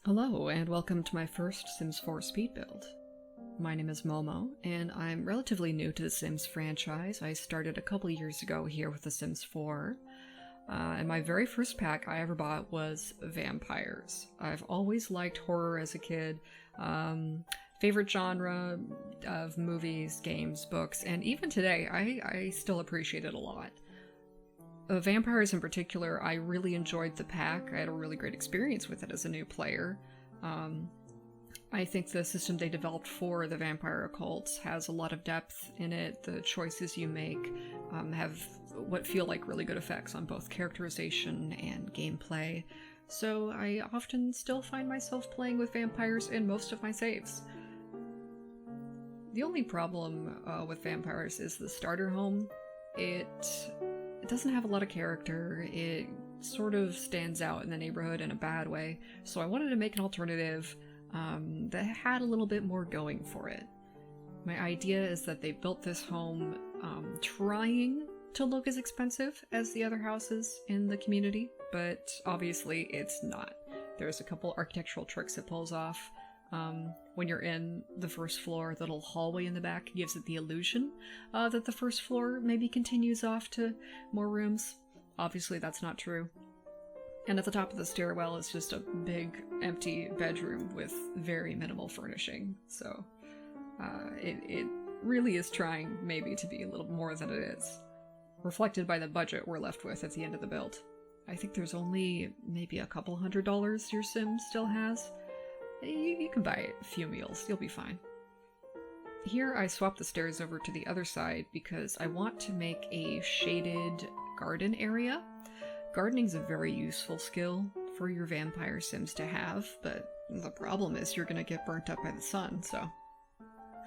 Hello, and welcome to my first Sims 4 speed build. My name is Momo, and I'm relatively new to the Sims franchise. I started a couple years ago here with The Sims 4, and my very first pack I ever bought was vampires. I've always liked horror as a kid. Favorite genre of movies, games, books, and even today, I still appreciate it a lot. Vampires in particular, I really enjoyed the pack. I had a really great experience with it as a new player. I think the system they developed for the vampire occults has a lot of depth in it. The choices you make have what feel like really good effects on both characterization and gameplay. So I often still find myself playing with vampires in most of my saves. The only problem with vampires is the starter home. It doesn't have a lot of character. It sort of stands out in the neighborhood in a bad way, so I wanted to make an alternative that had a little bit more going for it. My idea is that they built this home trying to look as expensive as the other houses in the community, but obviously it's not. There's a couple architectural tricks it pulls off. When you're in the first floor, the little hallway in the back gives it the illusion that the first floor maybe continues off to more rooms. Obviously that's not true. And at the top of the stairwell is just a big empty bedroom with very minimal furnishing. So it really is trying maybe to be a little more than it is. Reflected by the budget we're left with at the end of the build. I think there's only maybe a couple $100 your sim still has. You can buy a few meals, you'll be fine. Here I swapped the stairs over to the other side because I want to make a shaded garden area. Gardening's a very useful skill for your vampire sims to have, but the problem is you're gonna get burnt up by the sun, so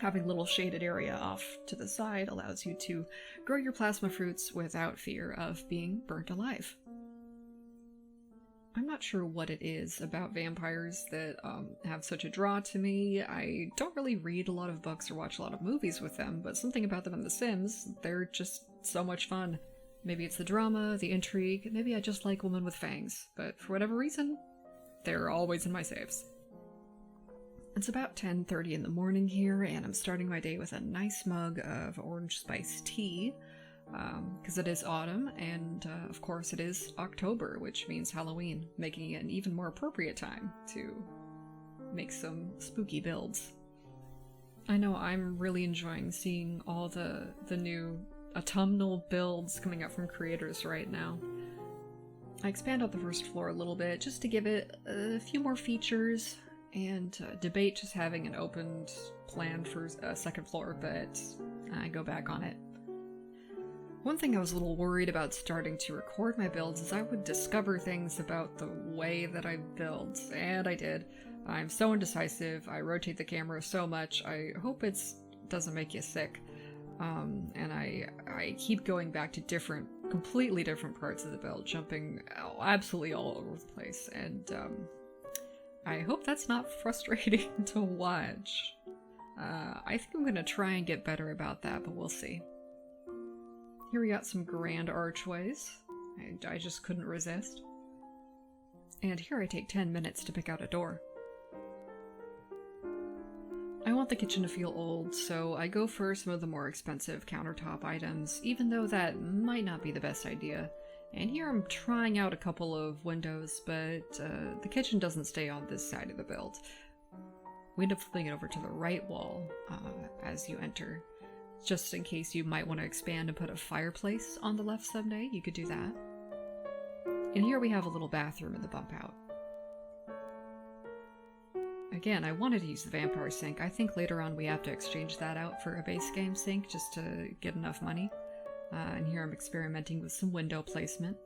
having a little shaded area off to the side allows you to grow your plasma fruits without fear of being burnt alive. I'm not sure what it is about vampires that have such a draw to me. I don't really read a lot of books or watch a lot of movies with them, but something about them in The Sims, they're just so much fun. Maybe it's the drama, the intrigue, maybe I just like women with fangs, but for whatever reason, they're always in my saves. It's about 10:30 in the morning here, and I'm starting my day with a nice mug of orange spice tea. Because it is autumn, and of course it is October, which means Halloween, making it an even more appropriate time to make some spooky builds. I know I'm really enjoying seeing all the new autumnal builds coming up from creators right now. I expand out the first floor a little bit just to give it a few more features, and debate just having an opened plan for a second floor, but I go back on it. One thing I was a little worried about starting to record my builds is I would discover things about the way that I build, and I did. I'm so indecisive, I rotate the camera so much, I hope it doesn't make you sick. And I keep going back to completely different parts of the build, jumping absolutely all over the place, and I hope that's not frustrating to watch. I think I'm gonna try and get better about that, but we'll see. Here we got some grand archways. I just couldn't resist. And here I take 10 minutes to pick out a door. I want the kitchen to feel old, so I go for some of the more expensive countertop items, even though that might not be the best idea. And here I'm trying out a couple of windows, but the kitchen doesn't stay on this side of the build. We end up flipping it over to the right wall as you enter. Just in case you might want to expand and put a fireplace on the left someday, you could do that. And here we have a little bathroom in the bump out. Again, I wanted to use the vampire sink. I think later on we have to exchange that out for a base game sink just to get enough money. And here I'm experimenting with some window placement.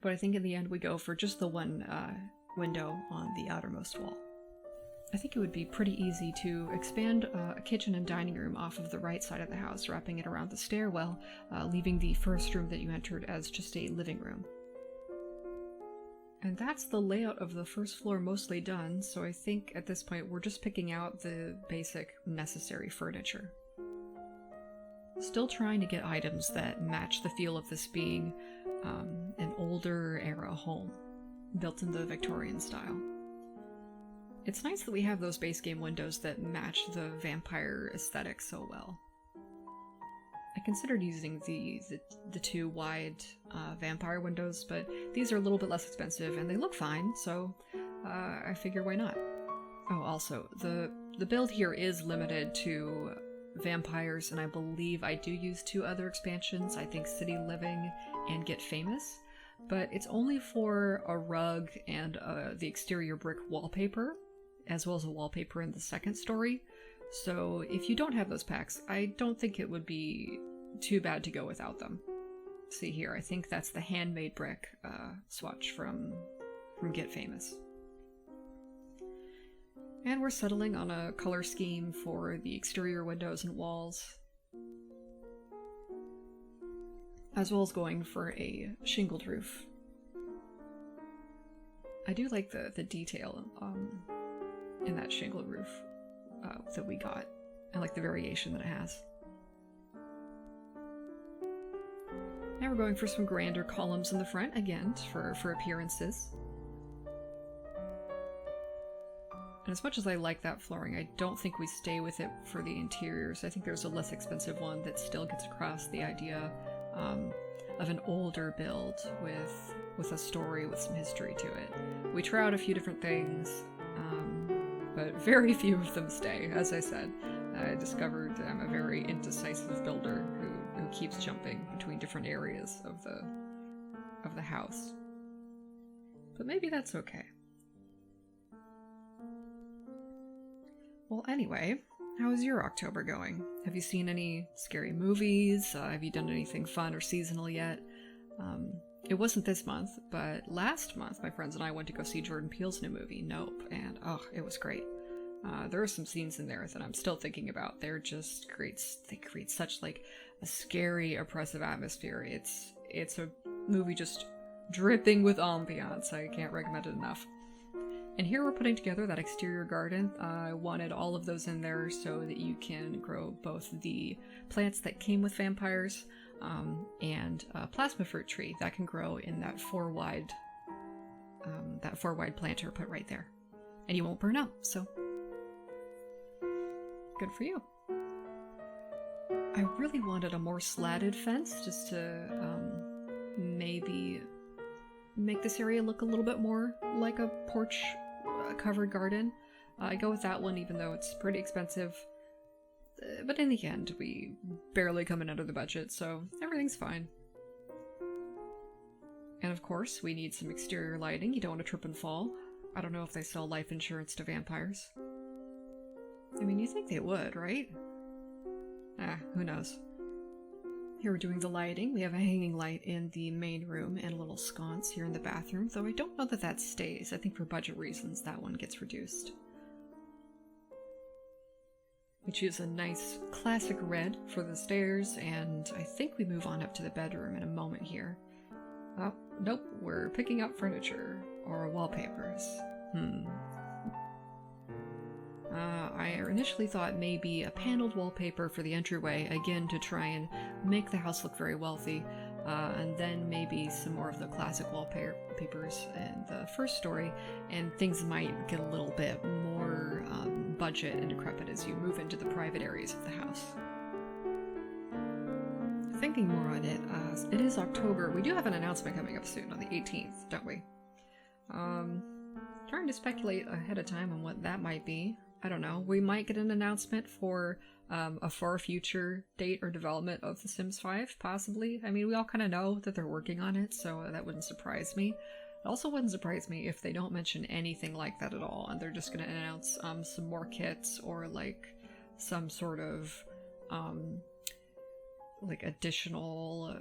But I think in the end we go for just the one window on the outermost wall. I think it would be pretty easy to expand a kitchen and dining room off of the right side of the house, wrapping it around the stairwell, leaving the first room that you entered as just a living room. And that's the layout of the first floor mostly done, so I think at this point we're just picking out the basic necessary furniture. Still trying to get items that match the feel of this being an older era home built in the Victorian style. It's nice that we have those base game windows that match the vampire aesthetic so well. I considered using the two wide vampire windows, but these are a little bit less expensive and they look fine, so I figure why not. Oh, also, the build here is limited to vampires, and I believe I do use 2 other expansions, I think City Living and Get Famous, but it's only for a rug and the exterior brick wallpaper, as well as a wallpaper in the second story. So if you don't have those packs, I don't think it would be too bad to go without them. See here, I think that's the handmade brick swatch from Get Famous. And we're settling on a color scheme for the exterior windows and walls, as well as going for a shingled roof. I do like the detail in that shingled roof that we got. I like the variation that it has. Now we're going for some grander columns in the front, again, for appearances. And as much as I like that flooring, I don't think we stay with it for the interiors. I think there's a less expensive one that still gets across the idea of an older build with a story, with some history to it. We try out a few different things, but very few of them stay. As I said, I discovered I'm a very indecisive builder who keeps jumping between different areas of the house. But maybe that's okay. Well, anyway, how is your October going? Have you seen any scary movies? Have you done anything fun or seasonal yet? It wasn't this month, but last month my friends and I went to go see Jordan Peele's new movie, Nope, and oh, it was great. There are some scenes in there that I'm still thinking about. They're just great. They create such like a scary, oppressive atmosphere. It's a movie just dripping with ambiance. I can't recommend it enough. And here we're putting together that exterior garden. I wanted all of those in there so that you can grow both the plants that came with vampires and a plasma fruit tree that can grow in that four wide planter put right there. And you won't burn out, so good for you. I really wanted a more slatted fence just to maybe make this area look a little bit more like a porch covered garden. I go with that one even though it's pretty expensive. But in the end, we barely coming under the budget, so everything's fine. And of course, we need some exterior lighting. You don't want to trip and fall. I don't know if they sell life insurance to vampires. I mean, you think they would, right? Who knows? Here we're doing the lighting. We have a hanging light in the main room and a little sconce here in the bathroom, though I don't know that that stays. I think for budget reasons that one gets reduced. We choose a nice classic red for the stairs, and I think we move on up to the bedroom in a moment here. Oh, nope, we're picking up furniture or wallpapers. I initially thought maybe a paneled wallpaper for the entryway, again to try and make the house look very wealthy, and then maybe some more of the classic wallpapers in the first story, and things might get a little bit more budget and decrepit as you move into the private areas of the house. Thinking more on it, it is October. We do have an announcement coming up soon on the 18th, don't we? Trying to speculate ahead of time on what that might be. I don't know. We might get an announcement for a far future date or development of The Sims 5, possibly. I mean, we all kind of know that they're working on it, so that wouldn't surprise me. It also wouldn't surprise me if they don't mention anything like that at all, and they're just going to announce some more kits or like some sort of like additional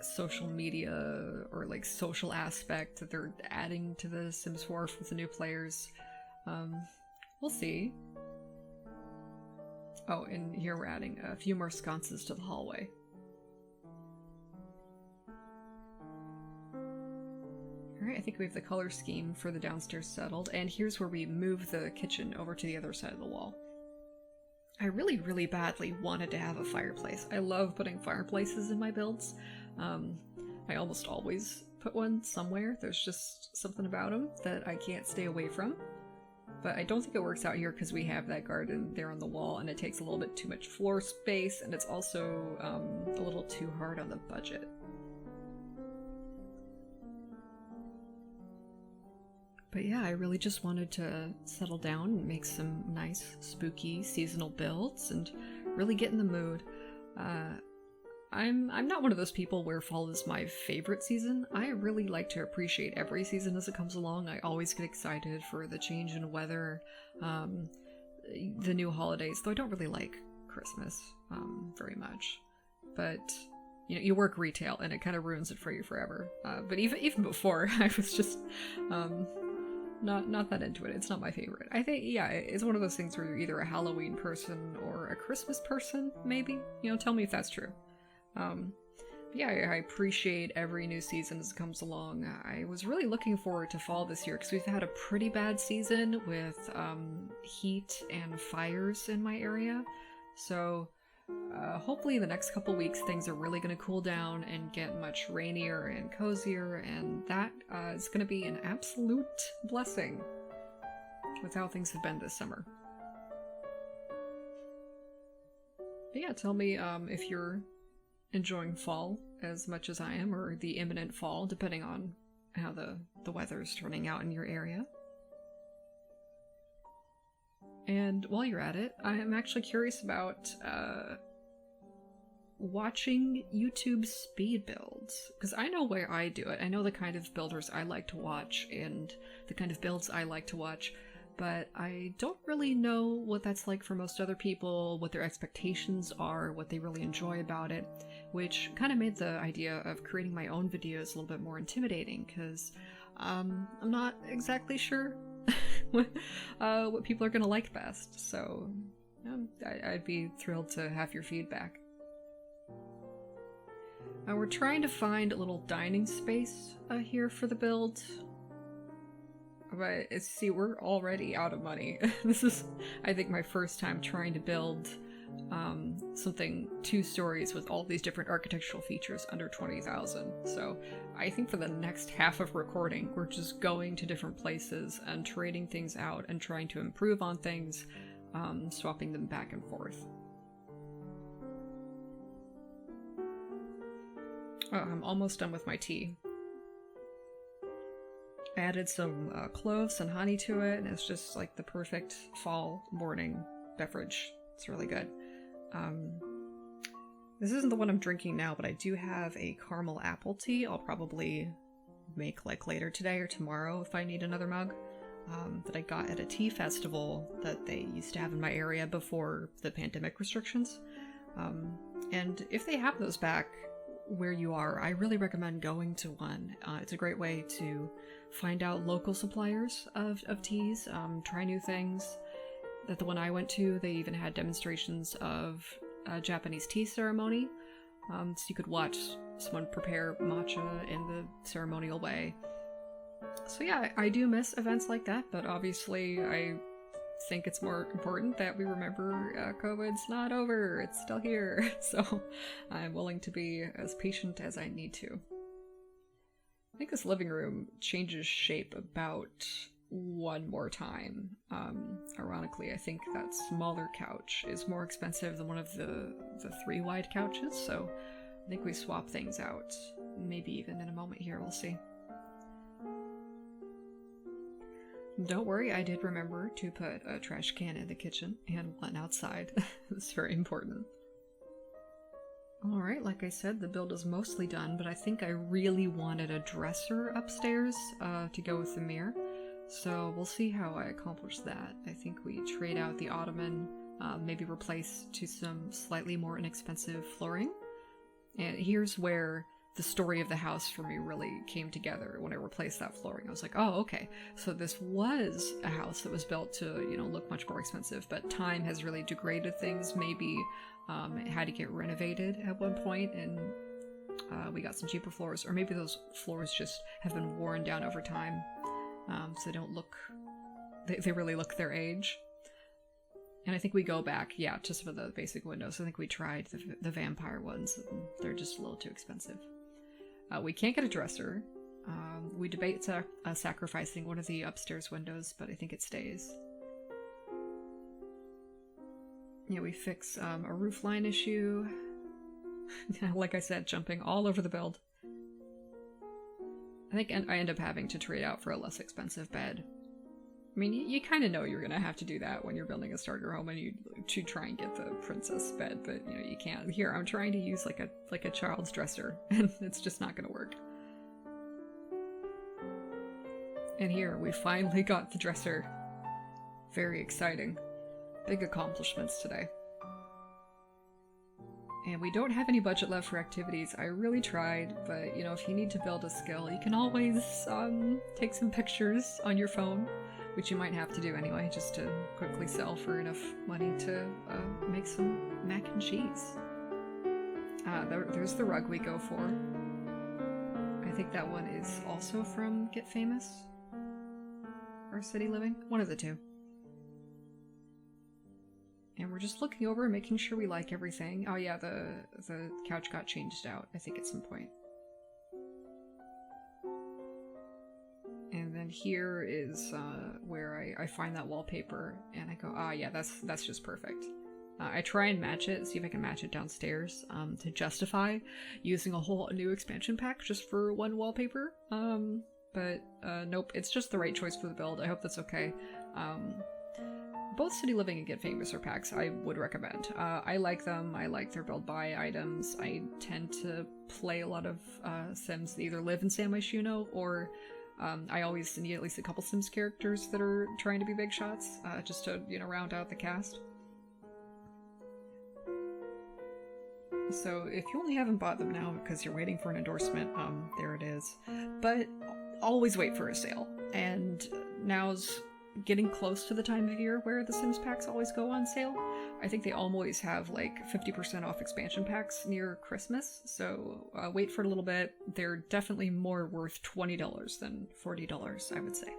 social media or like social aspect that they're adding to the Sims 4 with the new players. We'll see. Oh, and here we're adding a few more sconces to the hallway. Alright, I think we have the color scheme for the downstairs settled, and here's where we move the kitchen over to the other side of the wall. I really, really badly wanted to have a fireplace. I love putting fireplaces in my builds. I almost always put one somewhere. There's just something about them that I can't stay away from. But I don't think it works out here because we have that garden there on the wall and it takes a little bit too much floor space, and it's also a little too hard on the budget. But yeah, I really just wanted to settle down and make some nice, spooky, seasonal builds and really get in the mood. I'm not one of those people where fall is my favorite season. I really like to appreciate every season as it comes along. I always get excited for the change in weather, the new holidays, though I don't really like Christmas very much. But you know, you work retail and it kind of ruins it for you forever. But even before, I was just not that into it. It's not my favorite. I think, yeah, it's one of those things where you're either a Halloween person or a Christmas person, maybe. You know, tell me if that's true. Yeah, I appreciate every new season as it comes along. I was really looking forward to fall this year because we've had a pretty bad season with heat and fires in my area. So hopefully in the next couple weeks things are really going to cool down and get much rainier and cozier, and that is going to be an absolute blessing with how things have been this summer. But yeah, tell me if you're enjoying fall as much as I am, or the imminent fall, depending on how the weather's turning out in your area. And while you're at it, I'm actually curious about watching YouTube speed builds, because I know where I do it. I know the kind of builders I like to watch and the kind of builds I like to watch, but I don't really know what that's like for most other people, what their expectations are, what they really enjoy about it, which kind of made the idea of creating my own videos a little bit more intimidating, because I'm not exactly sure what people are going to like best. So I'd be thrilled to have your feedback. We're trying to find a little dining space here for the build. But see, we're already out of money. This is, I think, my first time trying to build something 2 stories with all these different architectural features under 20,000. So I think for the next half of recording, we're just going to different places and trading things out and trying to improve on things, swapping them back and forth. Oh, I'm almost done with my tea. I added some cloves and honey to it, and it's just like the perfect fall morning beverage. It's really good. This isn't the one I'm drinking now, but I do have a caramel apple tea I'll probably make like later today or tomorrow if I need another mug, that I got at a tea festival that they used to have in my area before the pandemic restrictions. And if they have those back where you are, I really recommend going to one. It's a great way to find out local suppliers of teas, try new things. At the one I went to, they even had demonstrations of a Japanese tea ceremony, so you could watch someone prepare matcha in the ceremonial way. So yeah, I do miss events like that, but obviously I think it's more important that we remember COVID's not over, it's still here, so I'm willing to be as patient as I need to. I think this living room changes shape about one more time. Ironically, I think that smaller couch is more expensive than one of the 3 wide couches, so I think we swap things out. Maybe even in a moment here, we'll see. Don't worry, I did remember to put a trash can in the kitchen and one outside. It's very important. Alright, like I said, the build is mostly done, but I think I really wanted a dresser upstairs to go with the mirror. So we'll see how I accomplish that. I think we trade out the ottoman, maybe replace to some slightly more inexpensive flooring. And here's where the story of the house for me really came together when I replaced that flooring. I was like, oh, okay, so this was a house that was built to, you know, look much more expensive, but time has really degraded things. Maybe it had to get renovated at one point, and we got some cheaper floors, or maybe those floors just have been worn down over time, so they don't look, they really look their age. And I think we go back, yeah, to some of the basic windows. I think we tried the vampire ones, and they're just a little too expensive. We can't get a dresser. We debate sacrificing one of the upstairs windows, but I think it stays. Yeah, we fix a roofline issue. Like I said, jumping all over the build. I think I end up having to trade out for a less expensive bed. I mean, you kind of know you're going to have to do that when you're building a starter home and you to try and get the princess bed, but you know, you can't. Here, I'm trying to use like a child's dresser, and it's just not going to work. And here, we finally got the dresser. Very exciting. Big accomplishments today. And we don't have any budget left for activities. I really tried, but you know, if you need to build a skill, you can always take some pictures on your phone, which you might have to do anyway, just to quickly sell for enough money to make some mac and cheese. There's the rug we go for. I think that one is also from Get Famous or City Living, one of the two. And we're just looking over and making sure we like everything. Oh yeah, the couch got changed out, I think, at some point. And then here is where I find that wallpaper, and I go, ah yeah, that's just perfect. I try and match it, see if I can match it downstairs to justify using a whole new expansion pack just for one wallpaper. But nope, it's just the right choice for the build. I hope that's okay. Both City Living and Get Famous are packs I would recommend. I like them. I like their build buy items. I tend to play a lot of Sims that either live in San Myshuno or I always need at least a couple Sims characters that are trying to be big shots, just to, you know, round out the cast. So if you only haven't bought them now because you're waiting for an endorsement, there it is. But always wait for a sale. And now's getting close to the time of year where the Sims packs always go on sale. I think they always have like 50% off expansion packs near Christmas, so wait for a little bit. They're definitely more worth $20 than $40, I would say.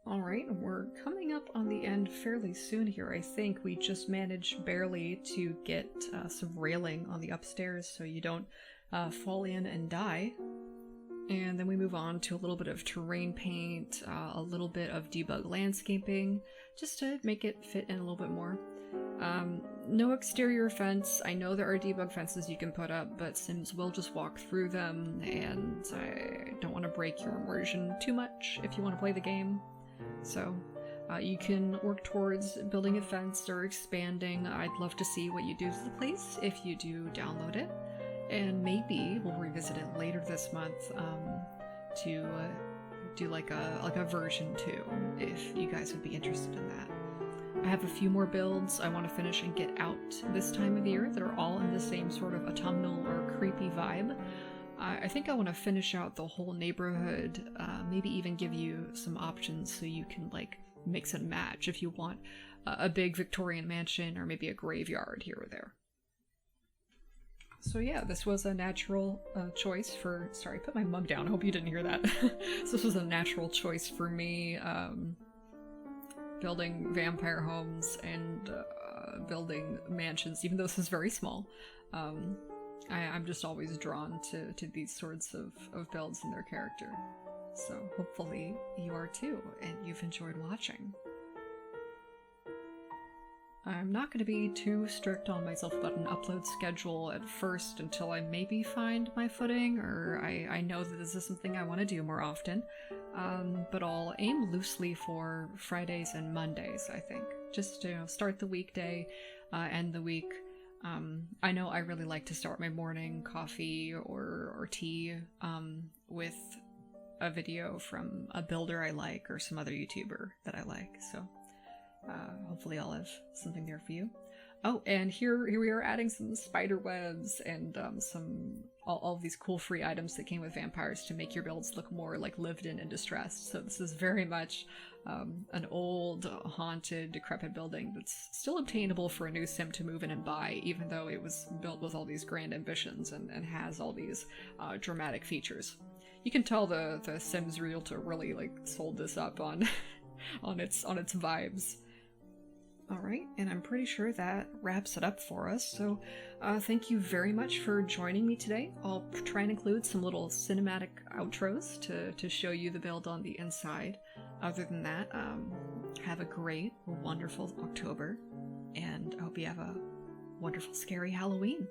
Alright, we're coming up on the end fairly soon here. I think we just managed barely to get some railing on the upstairs so you don't fall in and die. And then we move on to a little bit of terrain paint, a little bit of debug landscaping, just to make it fit in a little bit more. No exterior fence. I know there are debug fences you can put up, but Sims will just walk through them, and I don't want to break your immersion too much if you want to play the game. So you can work towards building a fence or expanding. I'd love to see what you do to the place if you do download it. And maybe we'll revisit it later this month to do like a version 2, if you guys would be interested in that. I have a few more builds I want to finish and get out this time of year that are all in the same sort of autumnal or creepy vibe. I think I want to finish out the whole neighborhood, maybe even give you some options so you can like mix and match if you want a big Victorian mansion or maybe a graveyard here or there. So yeah, this was a natural choice for... Sorry, I put my mug down. I hope you didn't hear that. So this was a natural choice for me, building vampire homes and building mansions, even though this is very small. I'm just always drawn to these sorts of builds and their character. So hopefully you are too, and you've enjoyed watching. I'm not going to be too strict on myself about an upload schedule at first until I maybe find my footing, or I know that this is something I want to do more often, but I'll aim loosely for Fridays and Mondays, I think. Just to start the weekday, end the week. I know I really like to start my morning coffee or tea with a video from a builder I like or some other YouTuber that I like, so... hopefully I'll have something there for you. Oh, and here we are adding some spider webs and all of these cool free items that came with vampires to make your builds look more like lived in and distressed. So this is very much an old, haunted, decrepit building that's still obtainable for a new sim to move in and buy, even though it was built with all these grand ambitions and has all these dramatic features. You can tell the Sims realtor really like sold this up on on its vibes. All right, and I'm pretty sure that wraps it up for us. So thank you very much for joining me today. I'll try and include some little cinematic outros to show you the build on the inside. Other than that, have a great, wonderful October, and I hope you have a wonderful, scary Halloween.